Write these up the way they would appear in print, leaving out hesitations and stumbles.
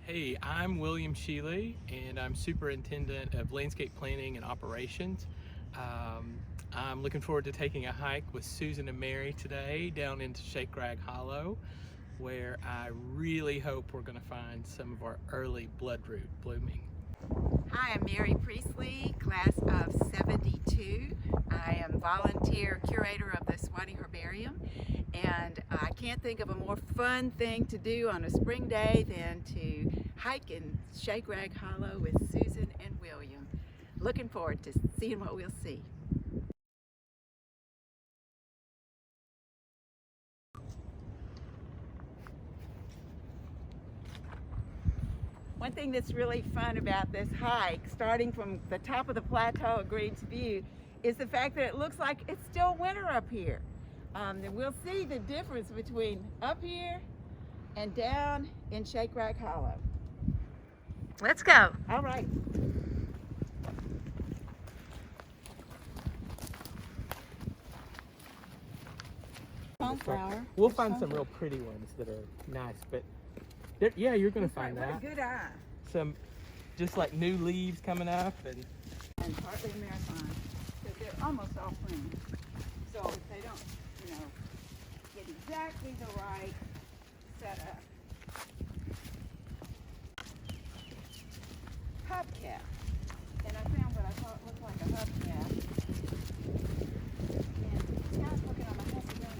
Hey, I'm William Shealy, and I'm Superintendent of Landscape Planning and Operations. I'm looking forward to taking a hike with Susan and Mary today down into Shakerag Hollow, where I really hope we're going to find some of our early bloodroot blooming. Hi, I'm Mary Priestley, class of 72. I am volunteer curator of the Sewanee Herbarium, and I can't think of a more fun thing to do on a spring day than to hike in Shakerag Hollow with Susan and William. Looking forward to seeing what we'll see. One thing that's really fun about this hike, starting from the top of the plateau at Greens View, is the fact that it looks like it's still winter up here. And we'll see the difference between up here and down in Shakerag Hollow. Let's go. All right. Coneflower. We'll find some real pretty ones that are nice, but yeah, you're going to find that. What a good eye. Some just like new leaves coming up and partly marathon. So they're almost all pruned. So if they don't, get exactly the right setup. Hubcap. And I found what I thought looked like a hubcap. And this guy's looking on my head again.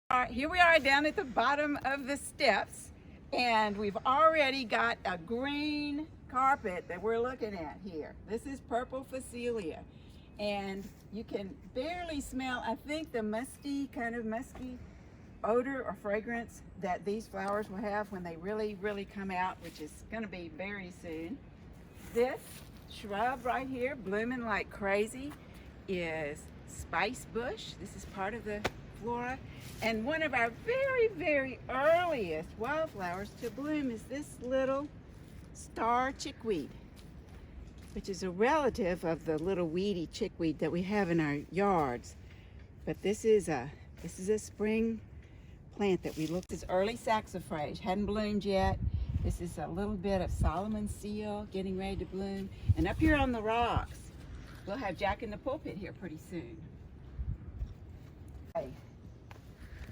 All right, here we are down at the bottom of the steps, and we've already got a green carpet that we're looking at here. This is purple Phacelia, and you can barely smell, I think, the kind of musky odor or fragrance that these flowers will have when they really come out, which is going to be very soon. This shrub right here, blooming like crazy, is spice bush. This is part of the flora. And one of our very earliest wildflowers to bloom is this little star chickweed, which is a relative of the little weedy chickweed that we have in our yards. But this is a spring plant that we looked at. This is early saxifrage, hadn't bloomed yet. This is a little bit of Solomon seal getting ready to bloom. And up here on the rocks, we'll have Jack in the Pulpit here pretty soon. Okay.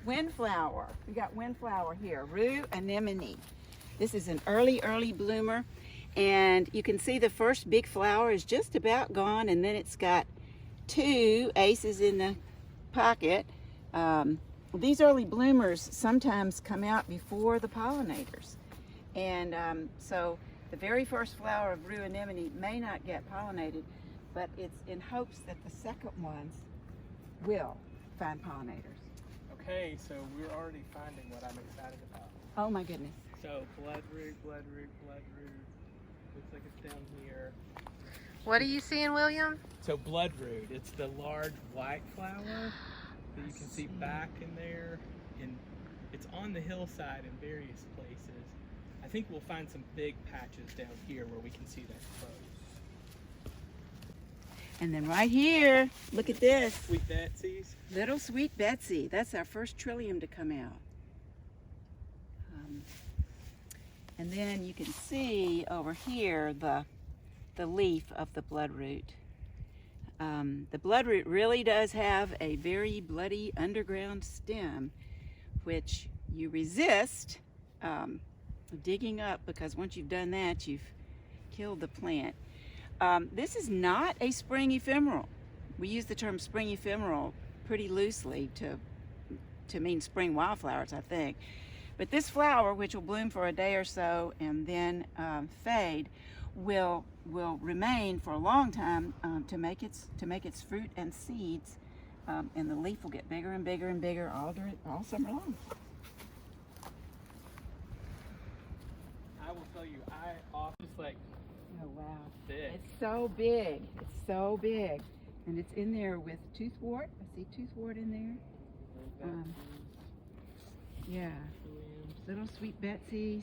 Windflower. We got windflower here, rue anemone. This is an early bloomer, and you can see the first big flower is just about gone, and then it's got two aces in the pocket. These early bloomers sometimes come out before the pollinators, and so the very first flower of rue anemone may not get pollinated, but it's in hopes that the second ones will find pollinators. okay, so we're already finding what I'm excited about. Oh my goodness. So bloodroot. Looks like it's down here. What are you seeing, William? So bloodroot, it's the large white flower that you can see back in there, and it's on the hillside in various places. I think we'll find some big patches down here where we can see that close. And then right here, look at this. Sweet Betsy's. Little Sweet Betsy. That's our first trillium to come out. And then you can see over here the leaf of the bloodroot. The bloodroot really does have a very bloody underground stem, which you resist digging up, because once you've done that, you've killed the plant. This is not a spring ephemeral. We use the term spring ephemeral pretty loosely to mean spring wildflowers, I think. But this flower, which will bloom for a day or so and then fade, will remain for a long time to make its fruit and seeds, and the leaf will get bigger and bigger all summer long. I will tell you, just like, oh wow, big. It's so big. It's so big, and it's in there with toothwort. I see toothwort in there. Yeah, little Sweet Betsy's.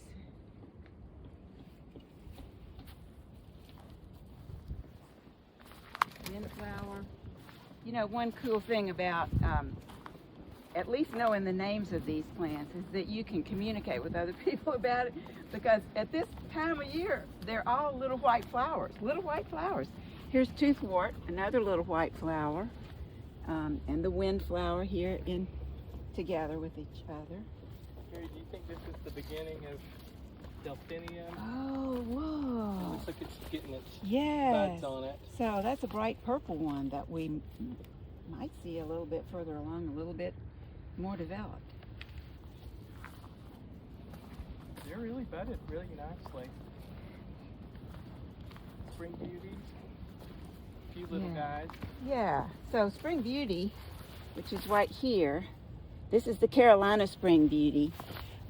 windflower. You know, one cool thing about at least knowing the names of these plants is that you can communicate with other people about it, because at this time of year, they're all little white flowers, little white flowers. Here's toothwort, another little white flower, and the windflower here in together with each other. Mary, do you think this is the beginning of delphinium? Oh, It whoa. looks like it's getting its Yes. buds on it. So that's a bright purple one that we might see a little bit further along, a little bit more developed. They're really budded really nicely. Spring beauty. A few little guys. Yeah, so Spring Beauty, which is right here, this is the Carolina Spring Beauty.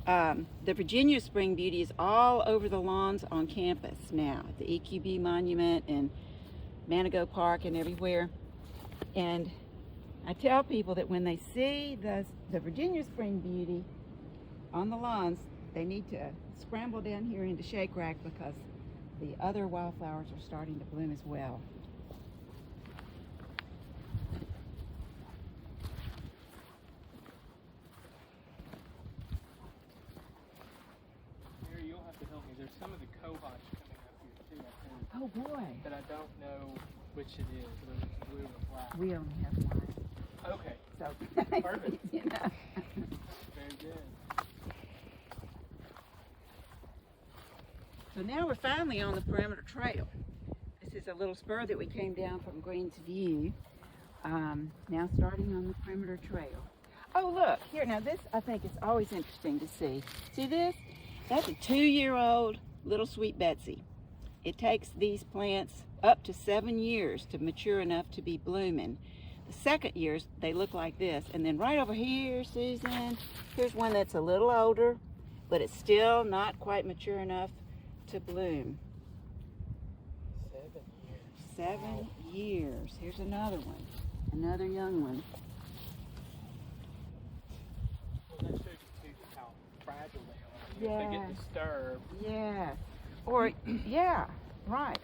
The Virginia Spring Beauty is all over the lawns on campus now, at the EQB Monument and Manago Park and everywhere. And I tell people that when they see the Virginia Spring Beauty on the lawns, they need to scramble down here into Shakerag, because the other wildflowers are starting to bloom as well. Mary, you'll have to help me. There's some of the cohosh coming up here too, I think. Oh boy. But I don't know which it is, whether it's blue or black. We only have one. Okay, So Perfect. you know. very good. So now we're finally on the perimeter trail. This is a little spur that we came down from Greens View. Now starting on the perimeter trail. Oh look, here, now this I think is always interesting to see. See this? That's a 2-year-old little Sweet Betsy. It takes these plants up to 7 years to mature enough to be blooming. The second years, they look like this. And then right over here, Susan, here's one that's a little older, but it's still not quite mature enough to bloom. 7 years. 7 years. Here's another one, another young one. Well, that shows you too just how fragile they are. If they Yeah. get disturbed. Yeah. Or, yeah, right.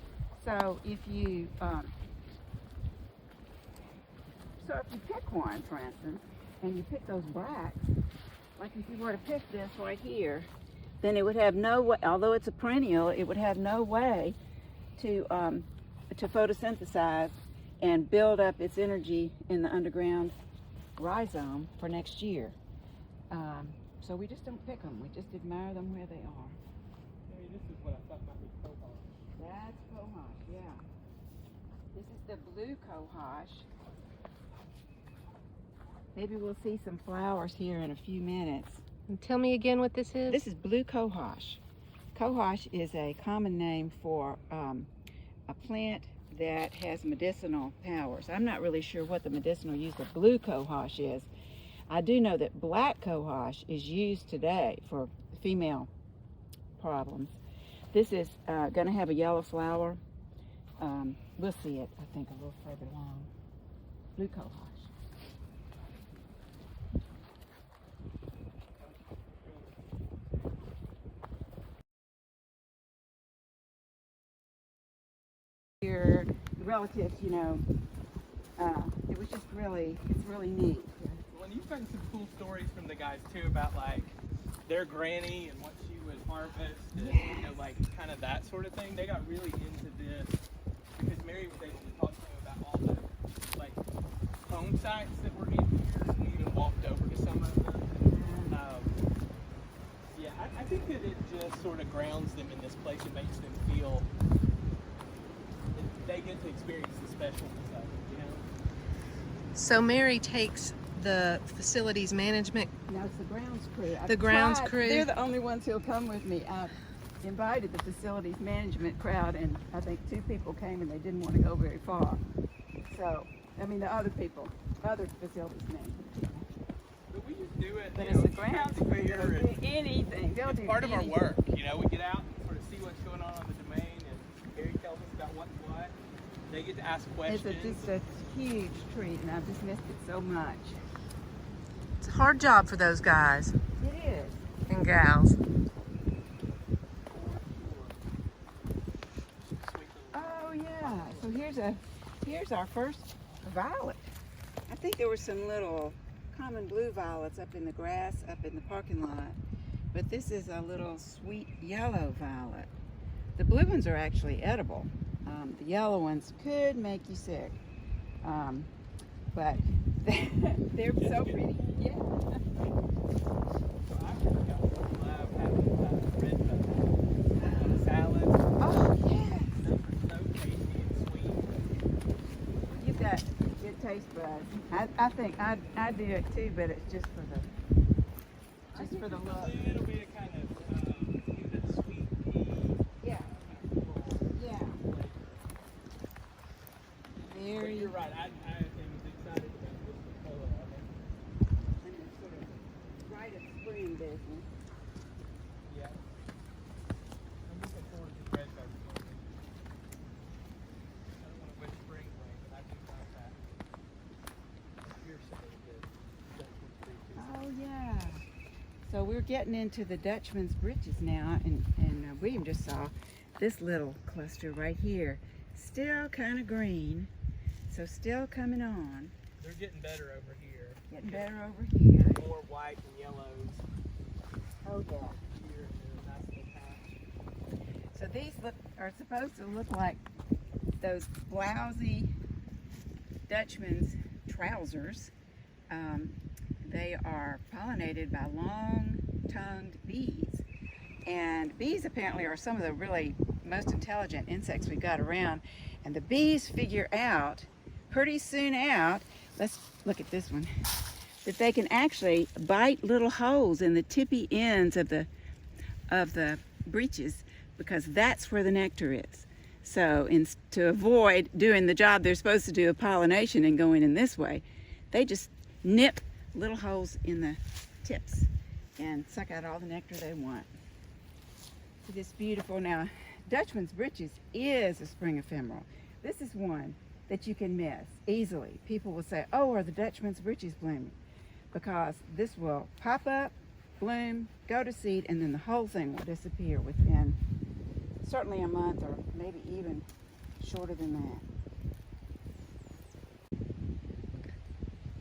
So if you, pick one, for instance, and you pick those blacks, like if you were to pick this right here, then it would have no way, although it's a perennial, it would have no way to photosynthesize and build up its energy in the underground rhizome for next year. So we just don't pick them. We just admire them where they are. Maybe this is what I thought might be cohosh. That's cohosh, yeah. This is the blue cohosh. Maybe we'll see some flowers here in a few minutes. And tell me again what this is. This is blue cohosh. Cohosh is a common name for a plant that has medicinal powers. I'm not really sure what the medicinal use of blue cohosh is. I do know that black cohosh is used today for female problems. This is going to have a yellow flower. We'll see it, I think, a little further along. Blue cohosh. Your relatives, you know, it was just really, it's really neat. Well, and you've gotten some cool stories from the guys too about like their granny and what she would harvest and you know, like kind of that sort of thing. They got really into this because Mary was able to talk to them about all the like home sites that were in here. And we even walked over to some of them. Yeah, I think that it just sort of grounds them in this place. It makes them feel they get to experience the specialness of it, you know? So Mary takes the facilities management. No, it's the grounds crew. The grounds tried. crew? They're the only ones who'll come with me. I invited the facilities management crowd, and I think 2 people came and they didn't want to go very far. So, I mean, the other people, other facilities management people. But we just do it. But you it's know, the if you kind grounds of crew. figure They'll it- do anything. They'll It's do part of our anything. work, you know. We get out and sort of see what's going on the domain, and Harry tells us about what's what. They get to ask questions. It's just a huge treat, and I've just missed it so much. It's a hard job for those guys It is. and gals. Oh yeah. So here's a here's our first violet. I think there were some little common blue violets up in the grass, up in the parking lot. But this is a little sweet yellow violet. The blue ones are actually edible. The yellow ones could make you sick. But they're so pretty. Yeah. So I really love having red salads. Oh, yeah. So tasty and sweet. You've got good taste buds. I think I do it too, but it's just for the look. A little bit of kind of give it a sweet tea. Yeah. Yeah. But Very. you're right. I am excited about this color of it. And it's sort of right at spring business. Yeah. I'm looking forward to red pepper. I don't want to wish spring away, but I do like that. Here's some of the Dutchman britches. Oh yeah. So we're getting into the Dutchman's britches now, and William just saw this little cluster right here, still kind of green, so still coming on. They're getting better over here. Getting better over here. More white and yellows Oh yeah. here and a nice little patch. So these are supposed to look like those blousy Dutchman's trousers. They are pollinated by long-tongued bees. And bees apparently are some of the really most intelligent insects we've got around. And the bees figure out, pretty soon out, let's look at this one, that they can actually bite little holes in the tippy ends of the breeches, because that's where the nectar is. So to avoid doing the job they're supposed to do of pollination and going in this way, they just nip little holes in the tips and suck out all the nectar they want. It is beautiful. Now, Dutchman's britches is a spring ephemeral. This is one that you can miss easily. People will say, oh, are the Dutchman's britches blooming? Because this will pop up, bloom, go to seed, and then the whole thing will disappear within certainly a month, or maybe even shorter than that.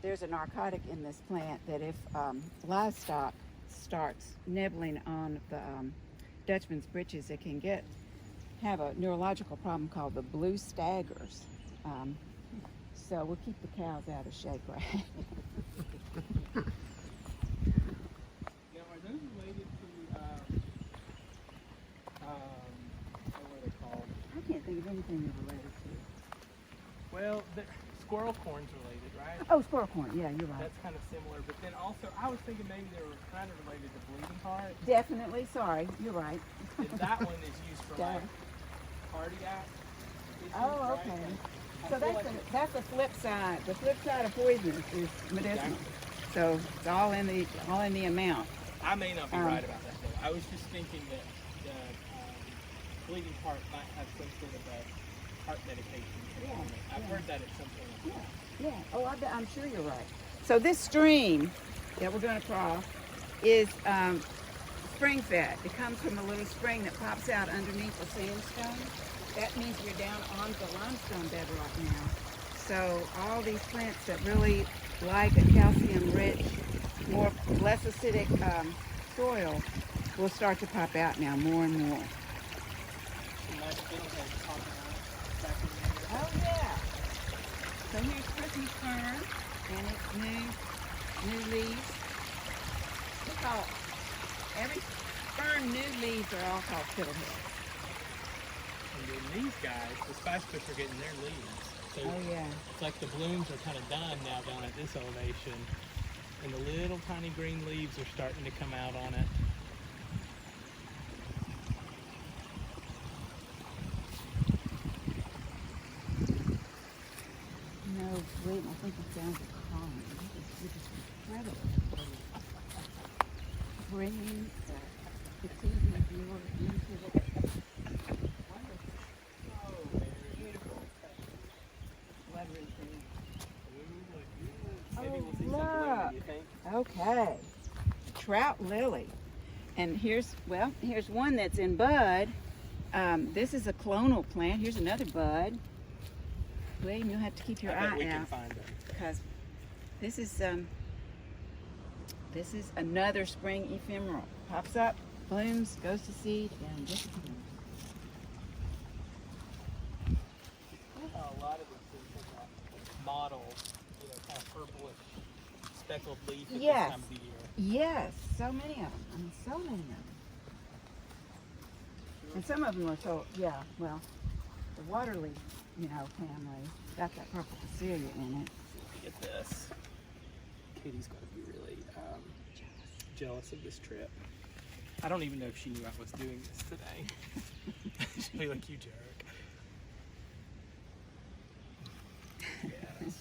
There's a narcotic in this plant that if livestock starts nibbling on the Dutchman's britches, it can have a neurological problem called the blue staggers. So we'll keep the cows out of Shakerag. Now, are those related to, what are they called? I can't think of anything they're related to. Well, squirrel corn's related, right? Oh, squirrel corn. Yeah, you're right. That's kind of similar, but then also, I was thinking maybe they were kind of related to bleeding heart. Definitely. Sorry, you're right. And that one is used for like cardiac issues, Oh, right? okay. I So feel like that's the flip side. The flip side of poisonous is medicinal. Exactly. So it's all in the amount. I may not be right about that though. I was just thinking that the bleeding heart might have some sort of a heart medication component. I've heard that at some point. Yeah. Oh, I'm sure you're right. So this stream that we're going to cross is spring fed. It comes from a little spring that pops out underneath the sandstone. That means you're down on the limestone bedrock now. So all these plants that really like a calcium-rich, less acidic soil will start to pop out now more and more. Oh yeah. So here's Christmas fern and its new leaves. It's all, every fern new leaves are all called fiddlehead. And then these guys, the spice bush, are getting their leaves. So Oh yeah. it's like the blooms are kind of done now down at this elevation, and the little tiny green leaves are starting to come out on it. No, wait, I think it sounds like calling. This is incredible. Bringing the season viewer into the beautiful lettering thing. Maybe we'll see look. something later, you think? Okay, trout lily. And here's one that's in bud. This is a clonal plant. Here's another bud. William, you'll have to keep your I bet we eye can out find them. because this is another spring ephemeral. Pops up, blooms, goes to seed, and disappears. A lot of these things have that mottled, kind of purplish speckled leaf at Yes. this time of the year. Yes, so many of them. I mean, so many of them. And some of them are so, well, the water leaf, family, got that purple Cecilia in it. Get this. Katie's going to be really jealous of this trip. I don't even know if she knew I was doing this today. She'll be like, you jerk. Yes.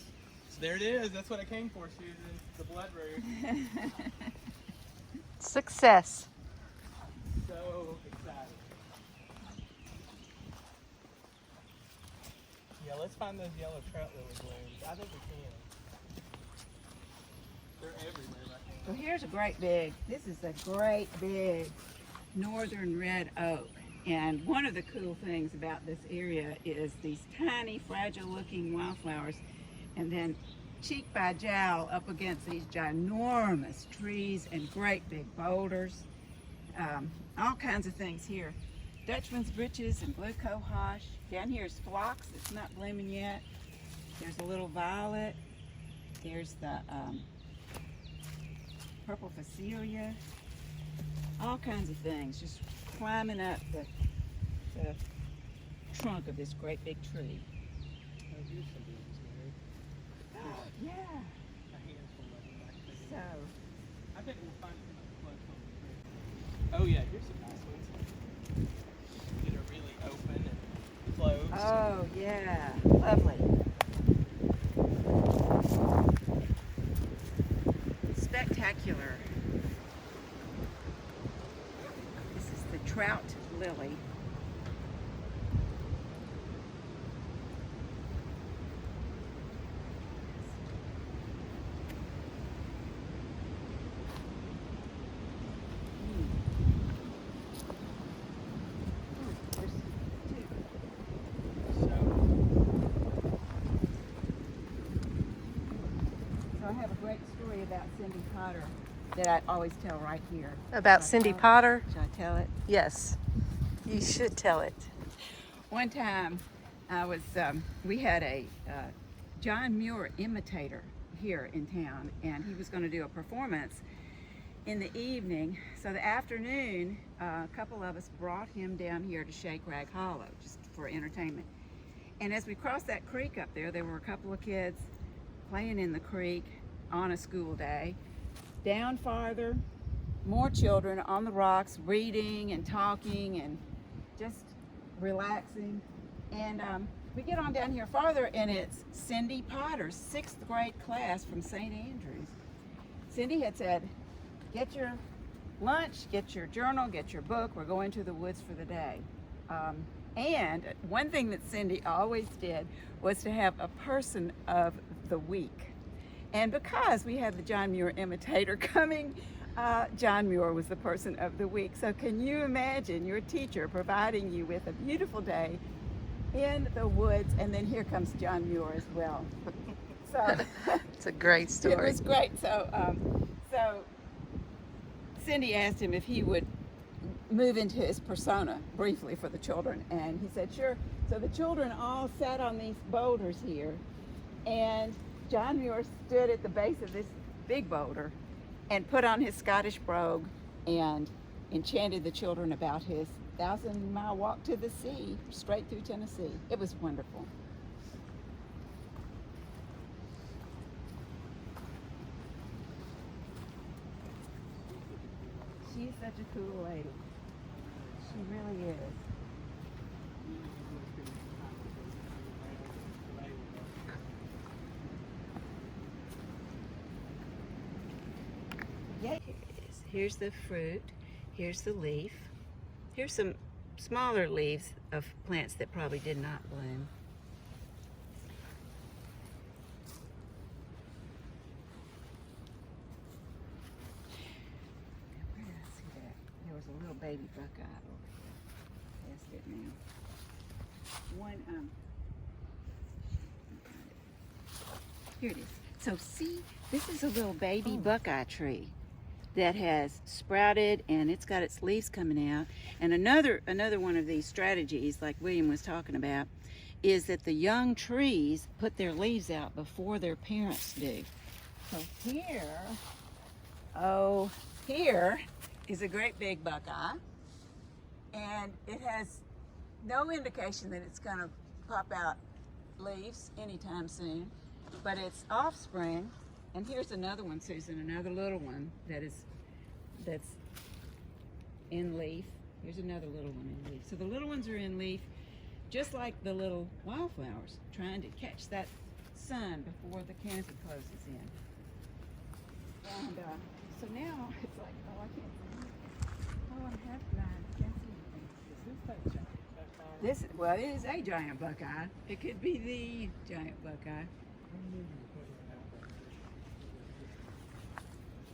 So there it is. That's what I came for, Susan. The blood root. Success. So excited. Yeah, let's find those yellow trout lily blooms. I think we can. They're everywhere right now. So here's a great big, this is a great big northern red oak. And one of the cool things about this area is these tiny, fragile looking wildflowers. And then cheek by jowl up against these ginormous trees and great big boulders. All kinds of things here. Dutchman's britches and blue cohosh. Down here is phlox, it's not blooming yet. There's a little violet. There's the purple phacelia. All kinds of things, just climbing up the trunk of this great big tree. Oh, here's some blooms, Mary. Yeah. A handful of them back there. So, I bet we'll find them close on the tree. Oh yeah, here's some nice ones. That are really open and closed. oh yeah, lovely. Spectacular. This is the Trout lily. There's two. So, So I have a great story about Cindy Potter that I always tell right here. About Should I Cindy tell it? Potter? Should I tell it? Yes. You should tell it. One time, we had a John Muir imitator here in town, and he was going to do a performance in the evening. So the afternoon, a couple of us brought him down here to Shakerag Hollow just for entertainment. And as we crossed that creek up there, there were a couple of kids playing in the creek on a school day. Down farther, more children on the rocks reading and talking and just relaxing. And we get on down here farther, and it's Cindy Potter's 6th grade class from St. Andrews. Cindy had said, get your lunch, get your journal, get your book, we're going to the woods for the day. And one thing that Cindy always did was to have a person of the week. And because we had the John Muir imitator coming, John Muir was the person of the week. So can you imagine your teacher providing you with a beautiful day in the woods, and then here comes John Muir as well. So It's a great it story. was great. So Cindy asked him if he would move into his persona briefly for the children, and he said sure. So the children all sat on these boulders here, and John Muir stood at the base of this big boulder and put on his Scottish brogue and enchanted the children about his 1,000-mile walk to the sea, straight through Tennessee. It was wonderful. She's such a cool lady. She really is. Yeah, here it is. Here's the fruit. Here's the leaf. Here's some smaller leaves of plants that probably did not bloom. Where did I see that? There was a little baby buckeye over here. Past it now. One, Here it is. So see, this is a little baby Buckeye tree that has sprouted and it's got its leaves coming out. And another one of these strategies, like William was talking about, is that the young trees put their leaves out before their parents do. So here is a great big Buckeye, and it has no indication that it's going to pop out leaves anytime soon, but it's offspring. And here's another one, Susan, another little one that's in leaf. Here's another little one in leaf. So the little ones are in leaf, just like the little wildflowers, trying to catch that sun before the canopy closes in. And so now it's like, oh, I can't see anything. Oh, I have blind. I can't see anything. Is this that giant Buckeye? This, well, it is a giant Buckeye. It could be the giant Buckeye.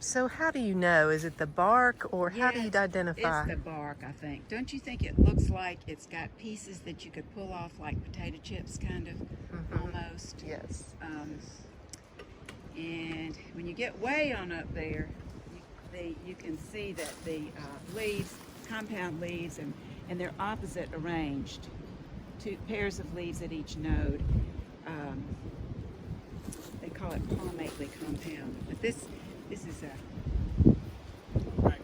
So how do you know? Is it the bark, or how do you Yes, identify? It's the bark, I think. Don't you think it looks like it's got pieces that you could pull off like potato chips, kind of, almost? Yes. And when you get way on up there, you can see that the leaves, compound leaves, and they're opposite arranged. Two pairs of leaves at each node. They call it palmately compound. But this is a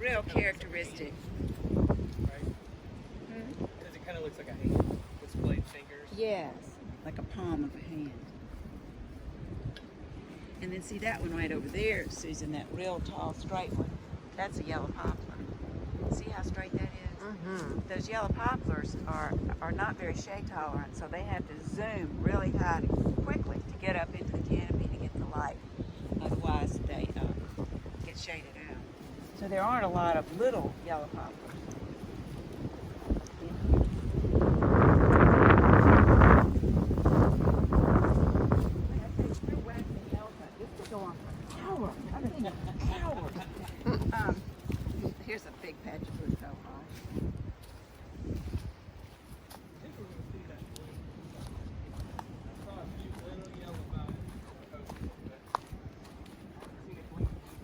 real characteristic. Right? Because it kind of looks like a hand with splayed fingers. Yes, like a palm of a hand. And then see that one right over there, Susan, that real tall, straight one. That's a yellow poplar. See how straight that is? Those yellow poplars are not very shade tolerant, so they have to zoom really high quickly to get up into the canopy to get the light. Otherwise, they get shaded out. So there aren't a lot of little yellow poplars. Here's a big patch of blue cohosh.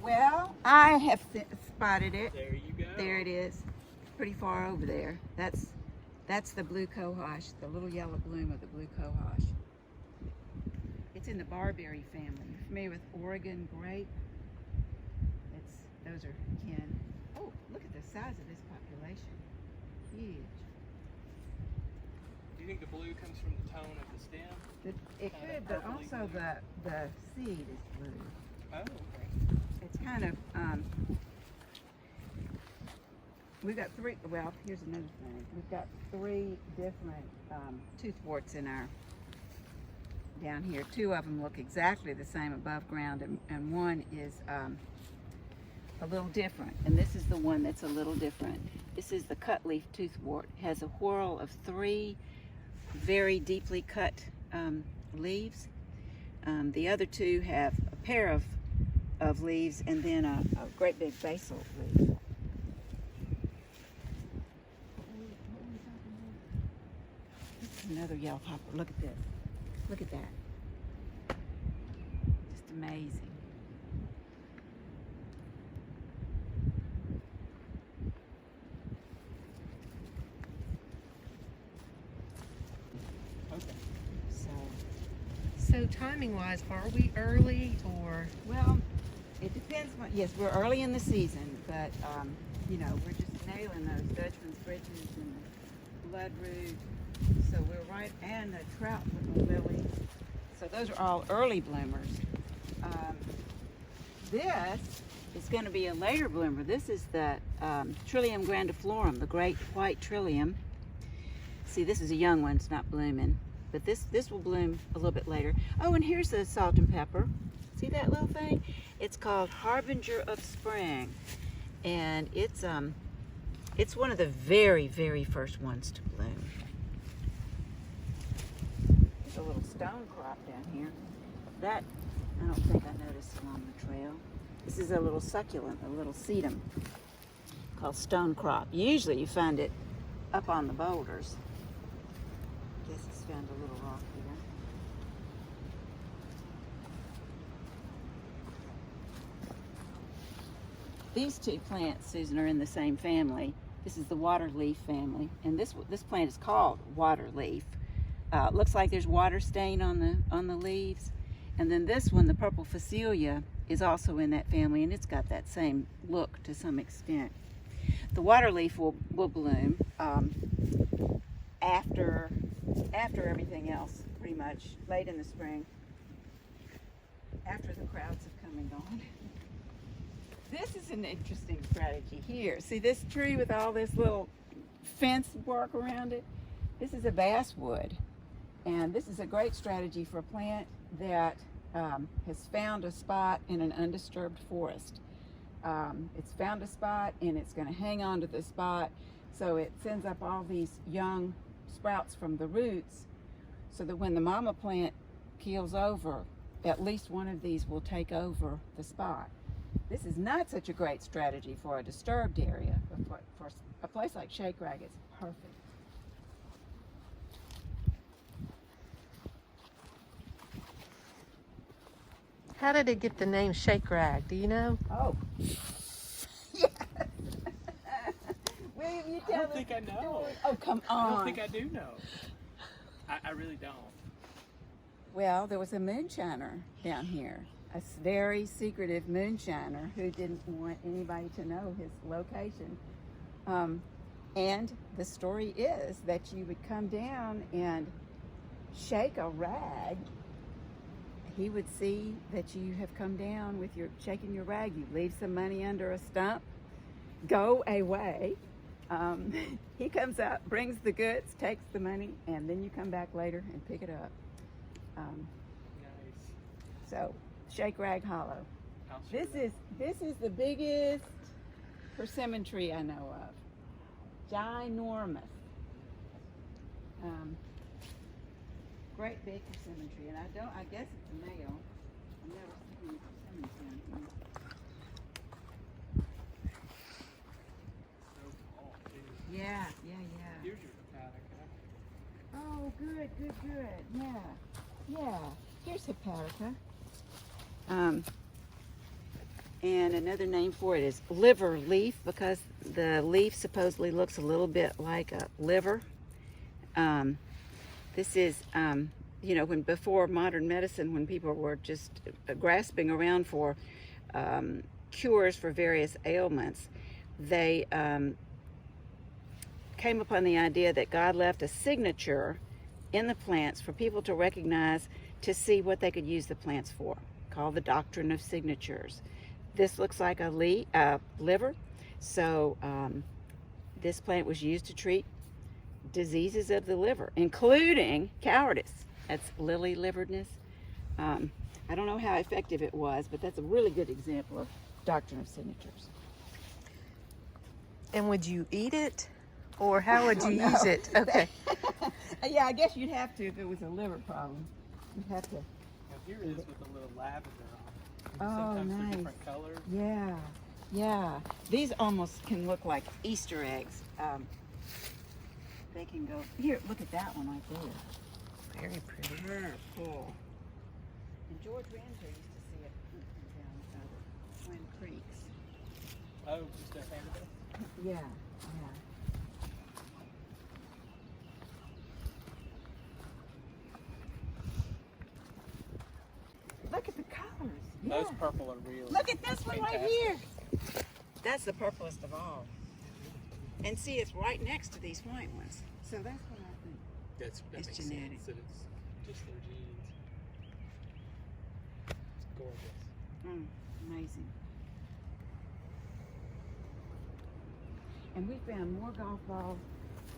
Well, I have spotted it. There you go. There it is. Pretty far over there. That's the blue cohosh, the little yellow bloom of the blue cohosh. It's in the barberry family. You're familiar with Oregon grape? Those are kin. Oh, look at the size of this population. Huge. Do you think the blue comes from the tone of the stem? It could, but also the seed is blue. Oh, okay. It's kind of, we've got three, well, here's another thing. We've got three different toothworts in our, down here. Two of them look exactly the same above ground, and one is a little different. And this is the one that's a little different. This is the cutleaf toothwort. It has a whorl of three very deeply cut leaves. The other two have a pair of leaves and then a great big basal leaf. This is another yellow poplar. Look at this. Look at that. Just amazing. So timing-wise, are we early or? Well, it depends. Yes, we're early in the season, but you know, we're just nailing those Dutchman's britches and the bloodroot. So we're right, and the Trout with the lilies. So those are all early bloomers. This is going to be a later bloomer. This is the Trillium grandiflorum, the great white trillium. See, this is a young one. It's not blooming. But this will bloom a little bit later. Oh, and here's the salt and pepper. See that little thing? It's called Harbinger of Spring, and it's one of the very, very first ones to bloom. There's a little stone crop down here. That I don't think I noticed along the trail. This is a little succulent, a little sedum called stone crop. Usually you find it up on the boulders. Guess it's found a little rock these two plants, Susan, are in the same family. This is the water leaf family, and this plant is called water leaf. Looks like there's water stain on the leaves. And then this one, the purple Phacelia, is also in that family, and it's got that same look to some extent. The water leaf will bloom after everything else, pretty much, late in the spring, after the crowds have come and gone. This is an interesting strategy here. See this tree with all this little fence work around it? This is a basswood, and this is a great strategy for a plant that has found a spot in an undisturbed forest. It's found a spot and it's going to hang on to the spot, so it sends up all these young sprouts from the roots, so that when the mama plant keels over, at least one of these will take over the spot. This is not such a great strategy for a disturbed area, but for a place like Shakerag, it's perfect. How did it get the name Shakerag? Do you know? Oh, yes. William, you tell I don't think I know. Oh, come on. I don't think I do know. I really don't. Well, there was a moonshiner down here, a very secretive moonshiner who didn't want anybody to know his location. And the story is that you would come down and shake a rag. He would see that you have come down with your shaking your rag. You leave some money under a stump, go away. He comes out, brings the goods, takes the money, and then you come back later and pick it up. Nice. So, Shakerag Hollow. I'll show This you. is the biggest persimmon tree I know of. Ginormous. Great big persimmon tree, and I guess it's a male. I've never seen any persimmons down here. So tall, too. Yeah. Here's your Hepatica. Oh, good. Yeah. Here's Hepatica. And another name for it is liver leaf, because the leaf supposedly looks a little bit like a liver. This is, when before modern medicine, when people were just grasping around for cures for various ailments, they came upon the idea that God left a signature in the plants for people to recognize, to see what they could use the plants for, called the doctrine of signatures. This looks like a liver, so this plant was used to treat diseases of the liver, including cowardice. That's lily liveredness. I don't know how effective it was, but that's a really good example of doctrine of signatures. And would you eat it? Or how would you I don't use know. it? Okay. Yeah, I guess you'd have to if it was a liver problem. You'd have to. Now here it is with a little lavender on it. Oh, Sometimes they're nice. different colors. Yeah. These almost can look like Easter eggs. They can go, here, look at that one right there. Very pretty. Cool. And George Ranger used to see it down Twin Creeks. Oh, just a hammer. Yeah. Look at the colors. Those purple are real. Look at this one right fantastic. here. That's the purplest of all. And see, it's right next to these white ones. So that's what I think. That It's makes genetic. sense that it's just their genes. It's gorgeous. Amazing. And we found more golf balls,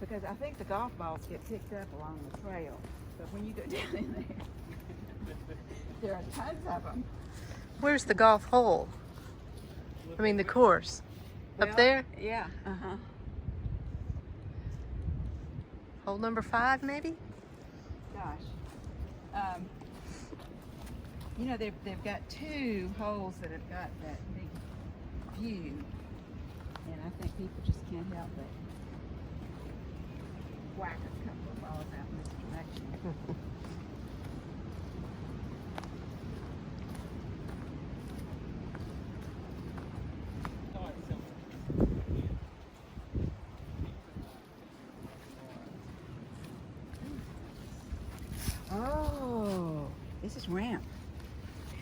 because I think the golf balls get picked up along the trail. But when you go down in there, there are tons of them. Where's the golf hole? I mean, the course. Well, Up there? Yeah. Hole number 5, maybe? Gosh. They've got 2 holes that have got that big view, and I think people just can't help but whack a couple of balls out in this direction. That's ramp.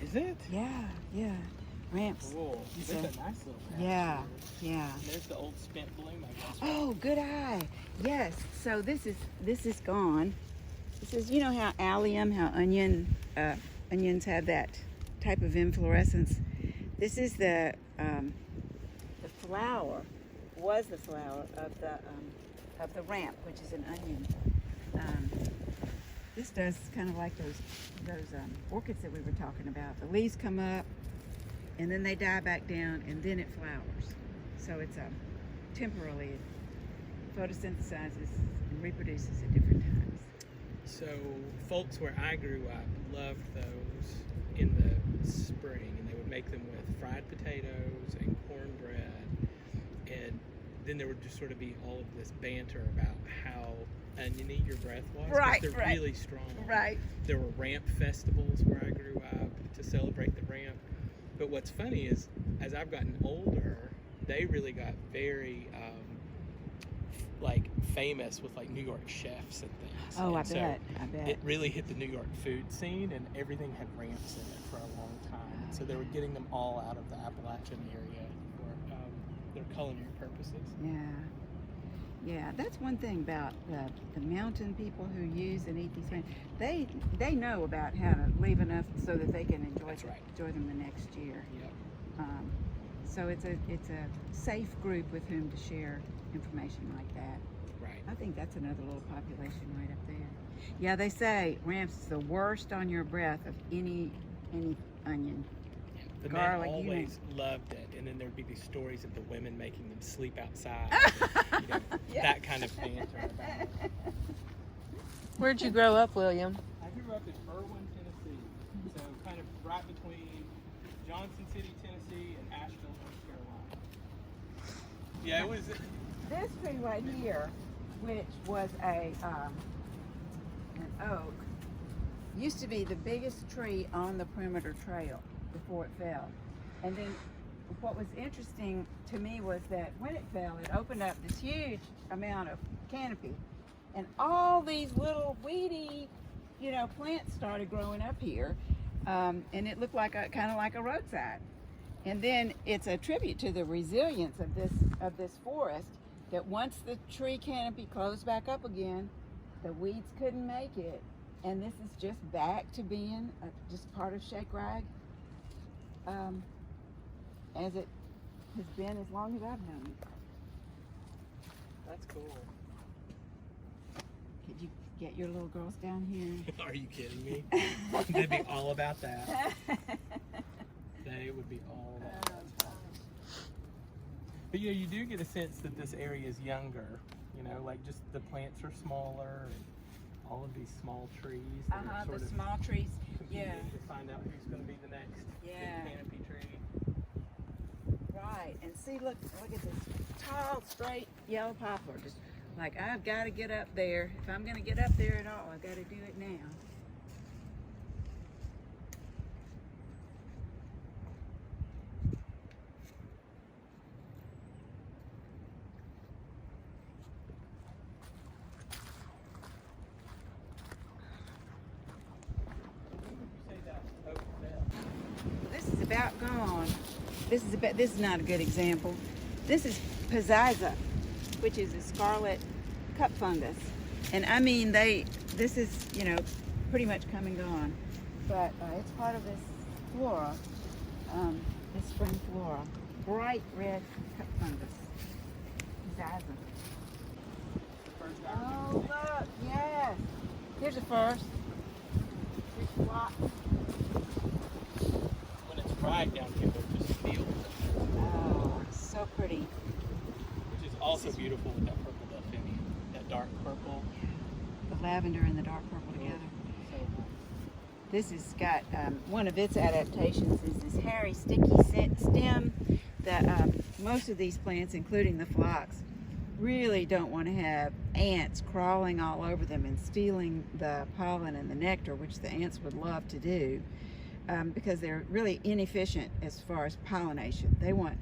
Is it? Yeah, yeah. Ramps. Cool. It's So- a nice little patch Yeah, here. yeah. And there's the old spent bloom, I guess. Oh, good eye. Yes. So this is gone. This is, you know how allium, how onions have that type of inflorescence. This is the flower. Was the flower of the ramp, which is an onion. This does kind of like those orchids that we were talking about. The leaves come up, and then they die back down, and then it flowers. So it's temporarily it photosynthesizes and reproduces at different times. So folks where I grew up loved those in the spring, and they would make them with fried potatoes and cornbread, and then there would just sort of be all of this banter about how oniony your breath was. 'Cause Right, they're right. really strong. Right. There were ramp festivals where I grew up to celebrate the ramp. But what's funny is, as I've gotten older, they really got very like famous with like New York chefs and things. Oh, And I so bet. I bet. it really hit the New York food scene, and everything had ramps in it for a long time. So they were getting them all out of the Appalachian area for their culinary purposes. Yeah. Yeah, that's one thing about the mountain people who use and eat these things. They know about how to leave enough so that they can enjoy That's right. enjoy them the next year. Yep. So it's a safe group with whom to share information like that. Right. I think that's another little population right up there. Yeah, they say ramps is the worst on your breath of any onion. The Garlic, men you always loved it, and then there'd be these stories of the women making them sleep outside. You know, Yeah. that kind of banter about it. Where'd you grow up, William? I grew up in Irwin, Tennessee, so kind of right between Johnson City, Tennessee, and Asheville, North Carolina. Yeah, it was. This tree right here, which was an oak, used to be the biggest tree on the perimeter trail before it fell. And then what was interesting to me was that when it fell, it opened up this huge amount of canopy, and all these little weedy, plants started growing up here, and it looked like kind of like a roadside. And then it's a tribute to the resilience of this forest, that once the tree canopy closed back up again, the weeds couldn't make it, and this is just back to being just part of Shakerag, as it has been as long as I've known it. That's cool. Could you get your little girls down here? Are you kidding me? They'd be all about that. They would be all about that. But you do get a sense that this area is younger. Like just the plants are smaller, and all of these small trees that are The sort of small trees. competing Yeah. to find out who's going to be the next big Yeah. canopy tree. Right, and see, look at this tall, straight yellow poplar. Just like, I've got to get up there. If I'm going to get up there at all, I've got to do it now. This is about gone. This is not a good example. This is Piazza, which is a scarlet cup fungus. And I mean, this is, pretty much come and gone. But it's part of this flora, this spring flora. Bright red cup fungus. Piazza. Oh, look, yes. Here's a first. Here's flop. When it's bright down here, they're just fields, Oh, so pretty. which is also beautiful with that purple delphinium, that dark purple. The lavender and the dark purple together. So This has got one of its adaptations is this hairy, sticky stem that most of these plants, including the phlox, really don't want to have ants crawling all over them and stealing the pollen and the nectar, which the ants would love to do, because they're really inefficient as far as pollination. They want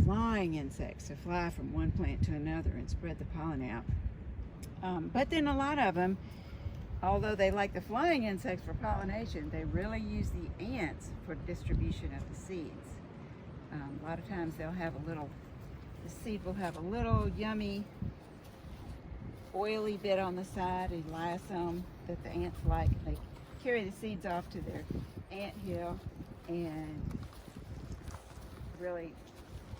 flying insects to fly from one plant to another and spread the pollen out. But then a lot of them although they like the flying insects for pollination, they really use the ants for distribution of the seeds. A lot of times they'll have the seed will have a little yummy oily bit on the side, a lysome that the ants like. They carry the seeds off to their ant hill and really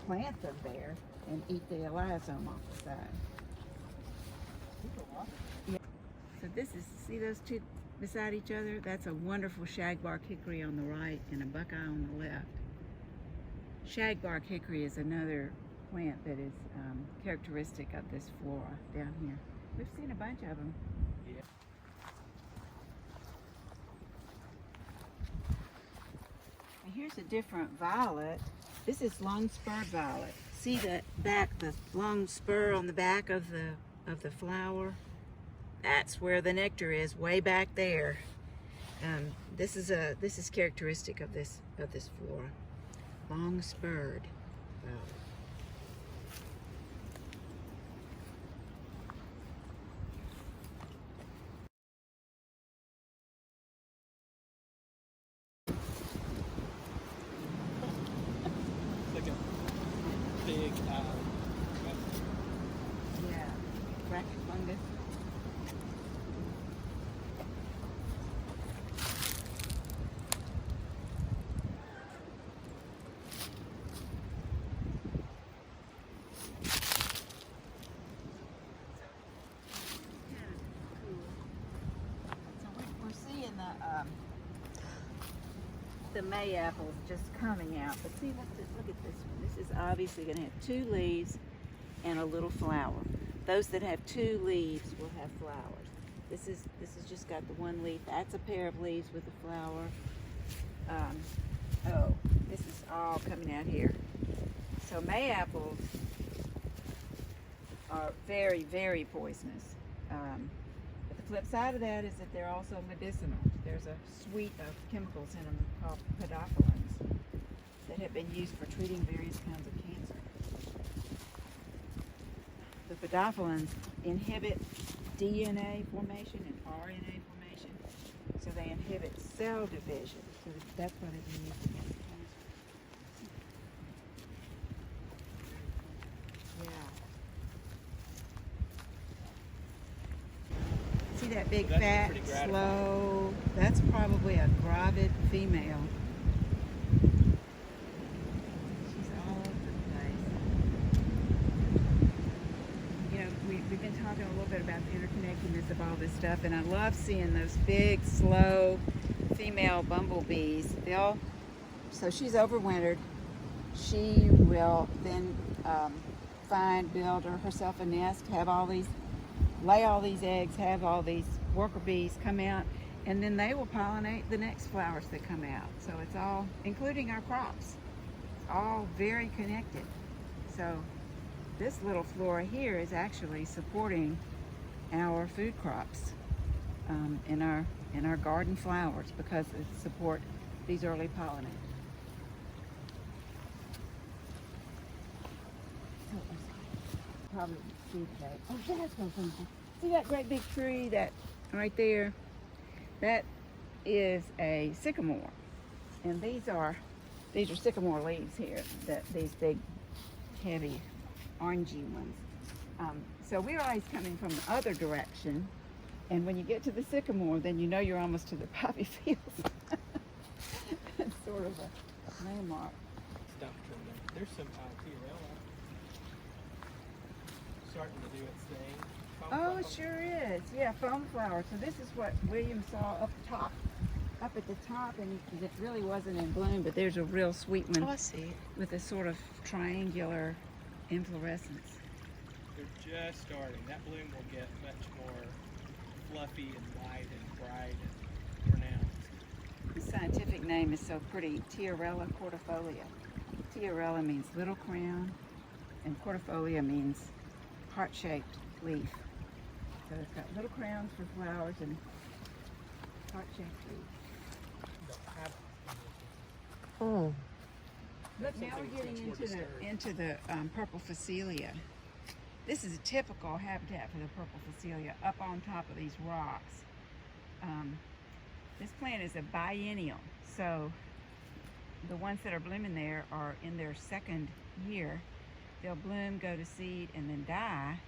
plant them there and eat the lysome off the side. Yeah. So this is, see those two beside each other? That's a wonderful shagbark hickory on the right and a buckeye on the left. Shagbark hickory is another plant that is characteristic of this flora down here. We've seen a bunch of them. Yeah. And here's a different violet. This is long-spurred violet. See the long spur on the back of the flower? That's where the nectar is, way back there. This is characteristic of this flora. Long-spurred violet. Like a big, Yeah, bracket fungus. We're seeing the Mayapples just coming out, but see, look at this one. This is obviously going to have 2 leaves and a little flower. Those that have 2 leaves will have flowers. This is just got the 1 leaf. That's a pair of leaves with a flower. Oh, this is all coming out here. So Mayapples are very, very poisonous. But the flip side of that is that they're also medicinal. There's a suite of chemicals in them called podophyllins that have been used for treating various kinds of cancer. The podophyllins inhibit DNA formation and RNA formation, so they inhibit cell division. So that's why they've been used against cancer. Yeah. See that big, That's fat, pretty gratifying. slow? That's probably a gravid female. She's all over the place. You know, we've been talking a little bit about the interconnectedness of all this stuff, and I love seeing those big, slow female bumblebees. So she's overwintered. She will then build herself a nest, lay all these eggs, have all these worker bees come out, and then they will pollinate the next flowers that come out. So it's all, including our crops, it's all very connected. So this little flora here is actually supporting our food crops in our garden flowers because it support these early pollinators. Probably see today. Oh, that's no fungi. See that great big tree that right there? That is a sycamore, and these are sycamore leaves here. These big, heavy, orangey ones. So we're always coming from the other direction, and when you get to the sycamore, then you know you're almost to the poppy fields. It's sort of a landmark. doctrine there. There's some Curator starting to do its thing. Oh, it sure is. Yeah, foam flower. So this is what William saw up at the top, and it really wasn't in bloom, but there's a real sweet one. Oh, I see. With a sort of triangular inflorescence. They're just starting. That bloom will get much more fluffy and white and bright and pronounced. The scientific name is so pretty, Tiarella cordifolia. Tiarella means little crown, and cordifolia means heart-shaped leaf. So it's got little crowns for flowers and heart-shaped leaves. Oh, Look, now we're getting into the purple phacelia. This is a typical habitat for the purple phacelia, up on top of these rocks. this plant is a biennial, so the ones that are blooming there are in their second year. They'll bloom, go to seed, and then die,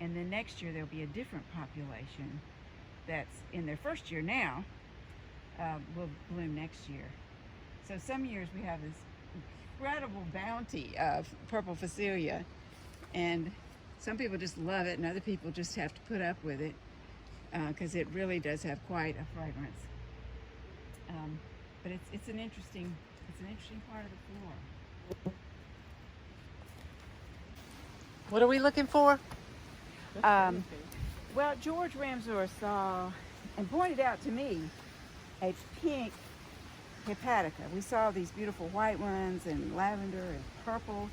and then next year there'll be a different population that's in their first year now, will bloom next year. So some years we have this incredible bounty of purple phacelia, and some people just love it and other people just have to put up with it because it really does have quite a fragrance. But it's an interesting part of the flora. What are we looking for? Well, George Ramsor saw and pointed out to me a pink Hepatica. We saw these beautiful white ones and lavender and purple.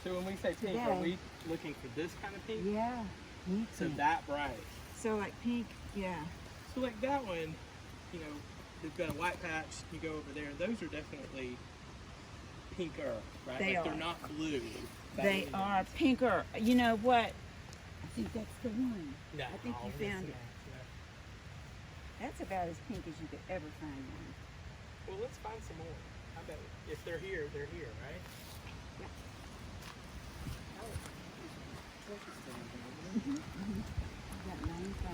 So when we say pink, Today. are we looking for this kind of pink? Yeah, pink. So that bright. So like pink, yeah. So like that one, you know, they've got a white patch, you go over there, those are definitely pinker, right? They like are. They're not blue. by They any means. are pinker. You know what? I think that's the one. No, I think you that's found it. not. That's about as pink as you could ever find one. Well, let's find some more. I bet if they're here, right? Got 95.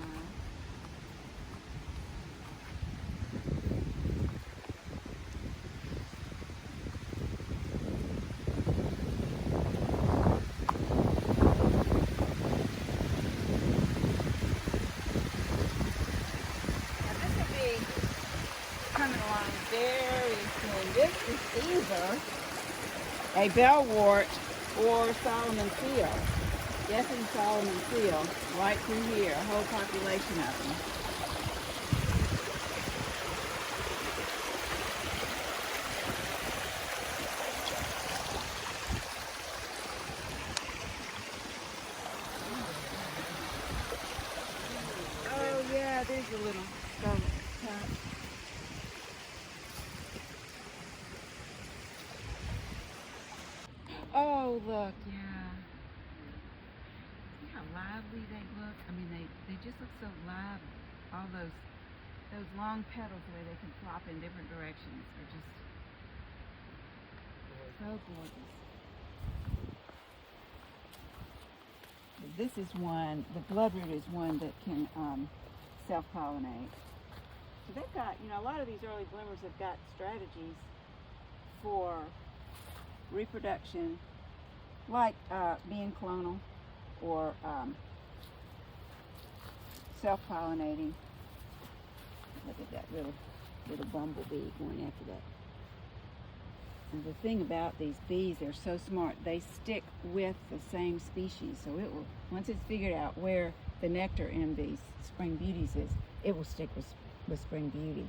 Now this will be coming along very soon. This is either a bellwort or Solomon seal. Yes, and Solomon seal, right through here, a whole population of them. Oh yeah, there's a little stone top. Oh look, yeah. See how lively they look? I mean, they just look so live. All those long petals where they can flop in different directions are just so gorgeous. This is one, the bloodroot is one that can self-pollinate. So they've got, you know, a lot of these early bloomers have got strategies for reproduction, like being clonal or self-pollinating. Look at that little bumblebee going after that. And the thing about these bees, they're so smart. They stick with the same species, so it will, once it's figured out where the nectar in these spring beauties is, it will stick with spring beauty.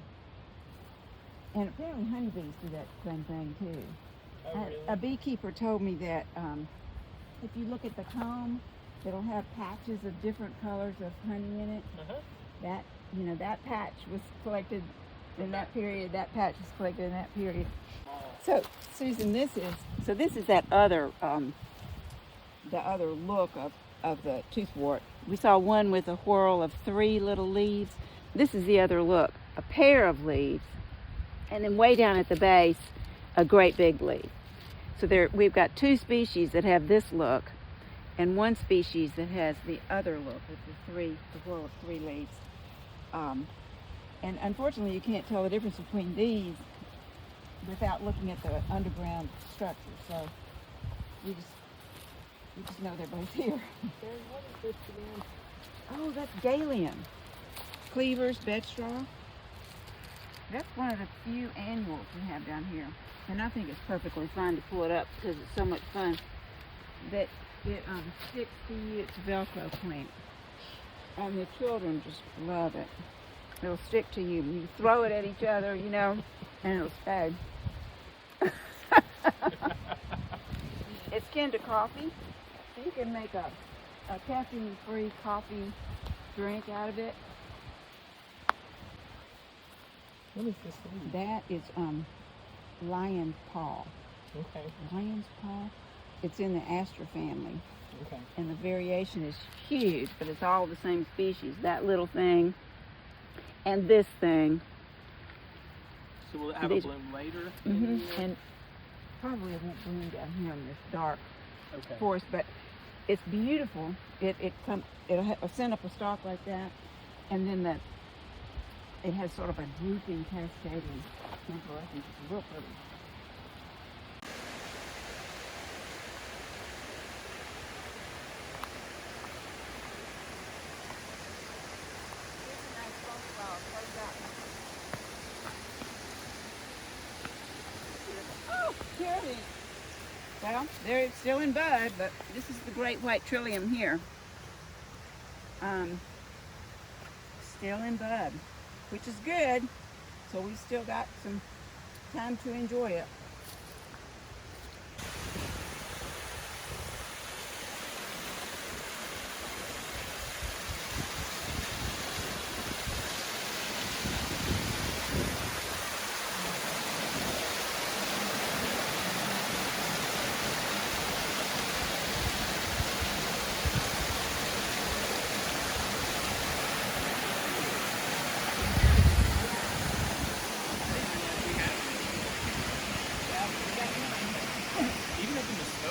And apparently honeybees do that same thing too. Oh, really? A beekeeper told me that if you look at the comb, it'll have patches of different colors of honey in it. That, you know, that patch was collected in that period, that patch was collected in that period. So, Susan, this is that other, the other look of the toothwort. We saw one with a whorl of 3 little leaves. This is the other look, a pair of leaves, and then way down at the base, a great big leaf. So we've got 2 species that have this look, and 1 species that has the other look with the whorl of 3 leaves. And unfortunately, you can't tell the difference between these without looking at the underground structure. So you just know they're both here. What is this again? Oh, that's Galium. Cleavers, bedstraw. That's one of the few annuals we have down here. And I think it's perfectly fine to pull it up because it's so much fun that it sticks to you. It's a Velcro plant. And the children just love it. It'll stick to you. You throw it at each other, you know, and it'll stay. It's kin to coffee. So you can make a caffeine-free coffee drink out of it. What is this leaf? That is lion's paw. Okay. Lion's paw. It's in the aster family. Okay. And the variation is huge, but it's all the same species. That little thing and this thing. So will it have a bloom later? And probably it won't bloom down here in this dark Okay. forest, but it's beautiful. It'll send up a stalk like that, and then it has sort of a drooping, cascading inflorescence. It's real pretty. Oh, here it is. Well, they're still in bud, but this is the great white trillium here. Still in bud, which is good. So we've still got some time to enjoy it.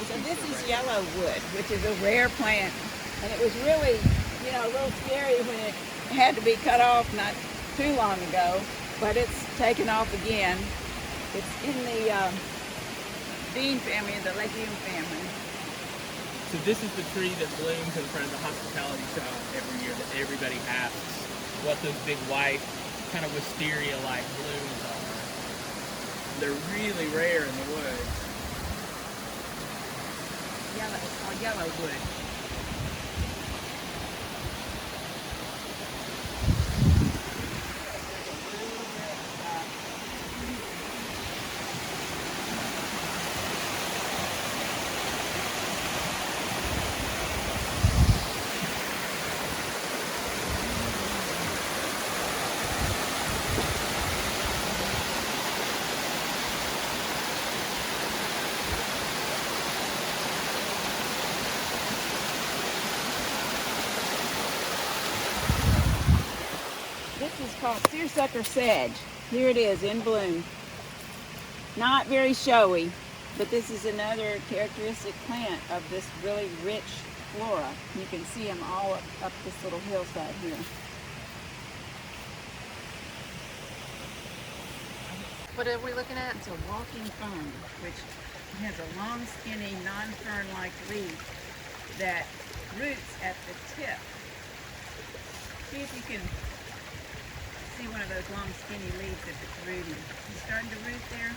So this is yellow wood, which is a rare plant, and it was really, a little scary when it had to be cut off not too long ago, but it's taken off again. It's in the bean family, the legume family. So this is the tree that blooms in front of the hospitality shop every year that everybody asks what those big white, kind of wisteria-like blooms are. They're really rare in the woods. Yellow wood. This is called seersucker sedge. Here it is in bloom. Not very showy, but this is another characteristic plant of this really rich flora. You can see them all up this little hillside here. What are we looking at? It's a walking fern, which has a long, skinny, non-fern-like leaf that roots at the tip. See if you can see one of those long, skinny leaves if it's rooting. It's starting to root there.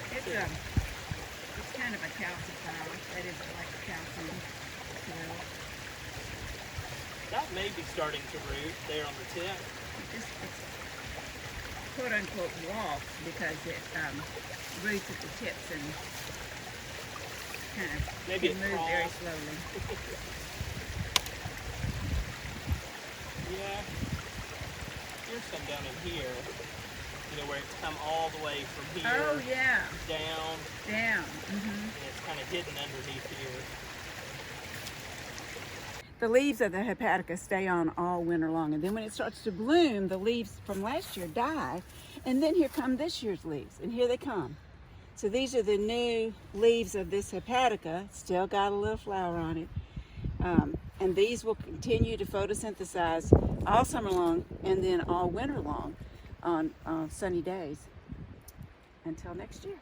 It's kind of a calcifier. That is like a calcium. That may be starting to root there on the tip. It's quote unquote walks because it roots at the tips and kind of Maybe can move very slowly. Yeah. There's some down in here, where it's come all the way from here Oh yeah, down, down. and it's kind of hidden underneath here. The leaves of the Hepatica stay on all winter long, and then when it starts to bloom, the leaves from last year die, and then here come this year's leaves, and here they come. So these are the new leaves of this Hepatica. Still got a little flower on it. And these will continue to photosynthesize all summer long and then all winter long on sunny days until next year.